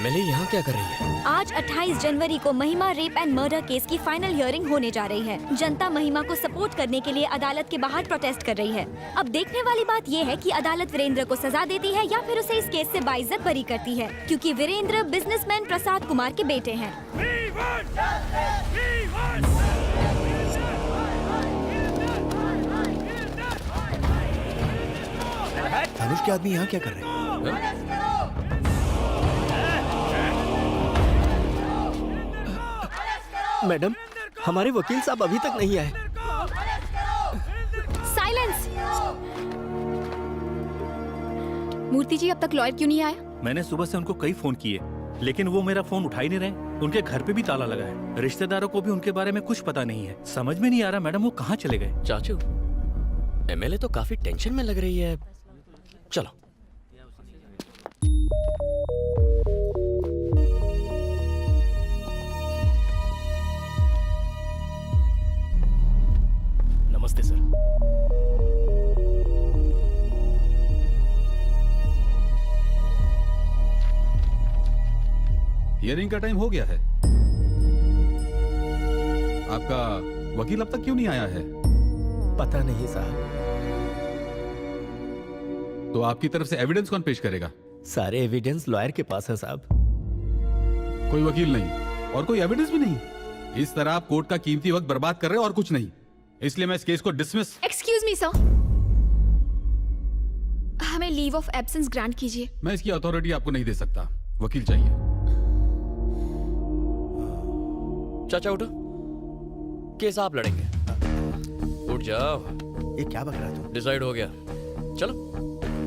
MLA यहाँ क्या कर रही है? आज 28 जनवरी को महिमा रेप एंड मर्डर केस की फाइनल हियरिंग होने जा रही है। जनता महिमा को सपोर्ट करने के लिए अदालत के बाहर प्रोटेस्ट कर रही है। अब देखने वाली बात ये है कि अदालत वीरेंद्र को सजा देती है या फिर उसे इस केस से बाइज्जत बरी करती है, क्योंकि वीरेंद्र बिजनेसमैन प्रसाद कुमार के बेटे हैं। धनुष के आदमी यहाँ क्या कर रहे हैं? मैडम, हमारे वकील साहब अभी तक नहीं आए। साइलेंस। मूर्ति जी, अब तक लॉयर क्यों नहीं आया? मैंने सुबह से उनको कई फोन किए, लेकिन वो मेरा फोन उठा ही नहीं रहे। उनके घर पे भी ताला लगा है। रिश्तेदारों को भी उनके बारे में कुछ पता नहीं है। समझ में नहीं आ रहा मैडम वो कहाँ चले गए। चाचू, एमएलए तो काफी टेंशन में लग रही है। चलो। नमस्ते सर। हियरिंग का टाइम हो गया है। आपका वकील अब तक क्यों नहीं आया है? पता नहीं साहब। तो आपकी तरफ से एविडेंस कौन पेश करेगा? सारे एविडेंस लॉयर के पास है साहब। कोई वकील नहीं और कोई एविडेंस भी नहीं। इस तरह आप कोर्ट का कीमती वक्त बर्बाद कर रहे हैं और कुछ नहीं। इसलिए मैं इस केस को डिसमिस। एक्सक्यूज मी सर, हमें लीव ऑफ एब्सेंस ग्रांट कीजिए। मैं इसकी अथॉरिटी आपको नहीं दे सकता। वकील चाहिए। चाचा उठो, केस आप लड़ेंगे। उठ जाओ। ये क्या बक रहा है तू? डिसाइड हो गया। चलो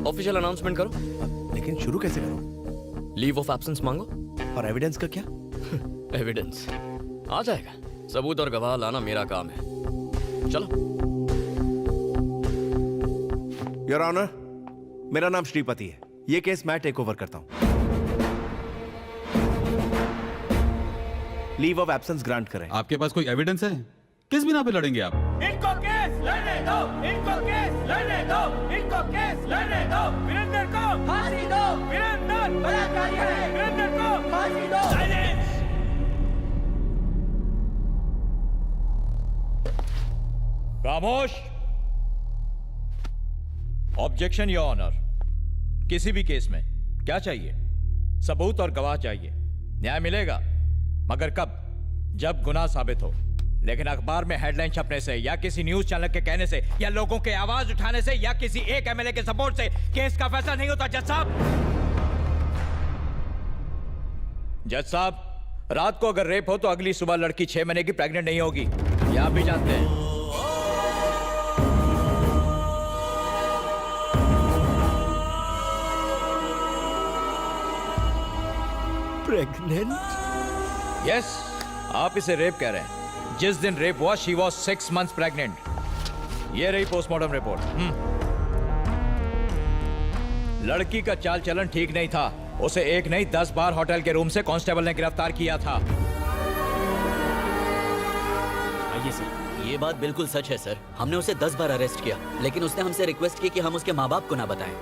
ऑफिशियल अनाउंसमेंट करो। लेकिन शुरू कैसे करूं? लीव ऑफ एब्सेंस मांगो। और एविडेंस का क्या? एविडेंस आ जाएगा। सबूत और गवाह लाना मेरा काम है। चलो। योर ऑनर, मेरा नाम श्रीपति है। ये केस मैं टेक ओवर करता हूं। लीव ऑफ एब्सेंस ग्रांट करें। आपके पास कोई एविडेंस है? किस बिना पे लड़ेंगे आप? इनको केस लड़ने दो, इनको केस लड़ने दो, इनको केस लड़ने दो। वीरेंद्र को फांसी दो, वीरेंद्र बलात्कारी है, वीरेंद्र को फांसी दो। साइलेंस। खामोश। Objection your honour. किसी भी केस में क्या चाहिए? सबूत और गवाह चाहिए। न्याय मिलेगा, मगर कब? जब गुनाह साबित हो। लेकिन अखबार में हेडलाइन छपने से या किसी न्यूज चैनल के कहने से या लोगों के आवाज उठाने से या किसी एक एमएलए के सपोर्ट से केस का फैसला नहीं होता। जज साहब, जज साहब, रात को अगर रेप हो तो अगली सुबह लड़की 6 महीने की प्रेग्नेंट नहीं होगी। ये आप भी जानते हैं। प्रेग्नेंट? यस, आप इसे रेप कह रहे हैं। जिस दिन रेप हुआ शी वॉज 6 months प्रेग्नेंट। ये रही पोस्टमार्टम रिपोर्ट। लड़की का चाल चलन ठीक नहीं था। उसे एक नहीं 10 बार होटल के रूम से कांस्टेबल ने गिरफ्तार किया था। आइए सर, ये बात बिल्कुल सच है सर। हमने उसे 10 बार अरेस्ट किया, लेकिन उसने हमसे रिक्वेस्ट की कि हम उसके माँ बाप को ना बताएं,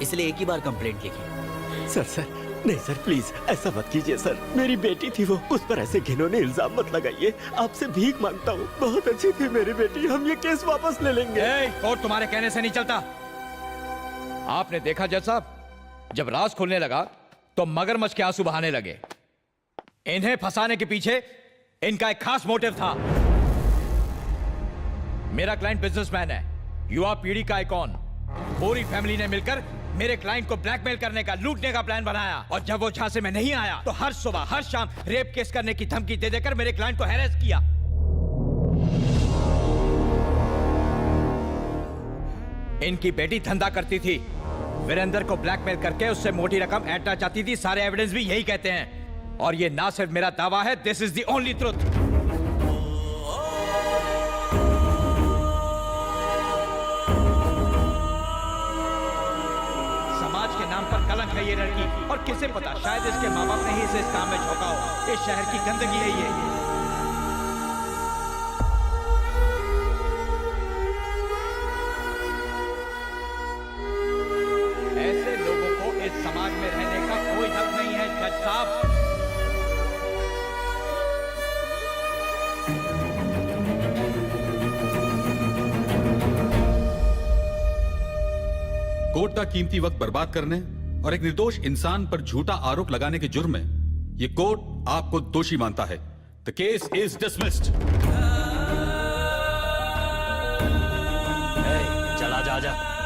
इसलिए एक ही बार कंप्लेंट लिखी। सर नहीं सर, प्लीज ऐसा मत कीजिए सर। मेरी बेटी थी वो, उस पर ऐसे घिनौने इल्जाम मत लगाइए। आपसे भीख मांगता हूँ। बहुत अच्छी थी मेरी बेटी। हम ये केस वापस ले लेंगे। कोर्ट तुम्हारे कहने से नहीं चलता। आपने देखा जज साहब, जब राज खुलने लगा तो मगरमच्छ के आंसू बहाने लगे। इन्हें फंसाने के पीछे इनका एक खास मोटिव था। मेरा क्लाइंट बिजनेसमैन है, युवा पीढ़ी का आइकॉन। पूरी फैमिली ने मिलकर मेरे क्लाइंट को ब्लैकमेल करने का, लूटने का प्लान बनाया। और जब वो झांसे में नहीं आया तो हर सुबह हर शाम रेप केस करने की धमकी दे देकर मेरे क्लाइंट को हैरेस किया। इनकी बेटी धंधा करती थी, वीरेंद्र को ब्लैकमेल करके उससे मोटी रकम ऐंठना चाहती थी। सारे एविडेंस भी यही कहते हैं। और ये ना सिर्फ मेरा दावा है, this is the only truth. नाम पर कलंक है ये लड़की। और किसे पता, शायद इसके माँ बाप ने ही इसे इस काम में झोंका हो। इस शहर की गंदगी है ये। ऐसे लोगों को इस समाज में रहने का कोई हक नहीं है जज साहब। कोर्ट का कीमती वक्त बर्बाद करने और एक निर्दोष इंसान पर झूठा आरोप लगाने के जुर्म में ये कोर्ट आपको दोषी मानता है। The case is dismissed. चला जा।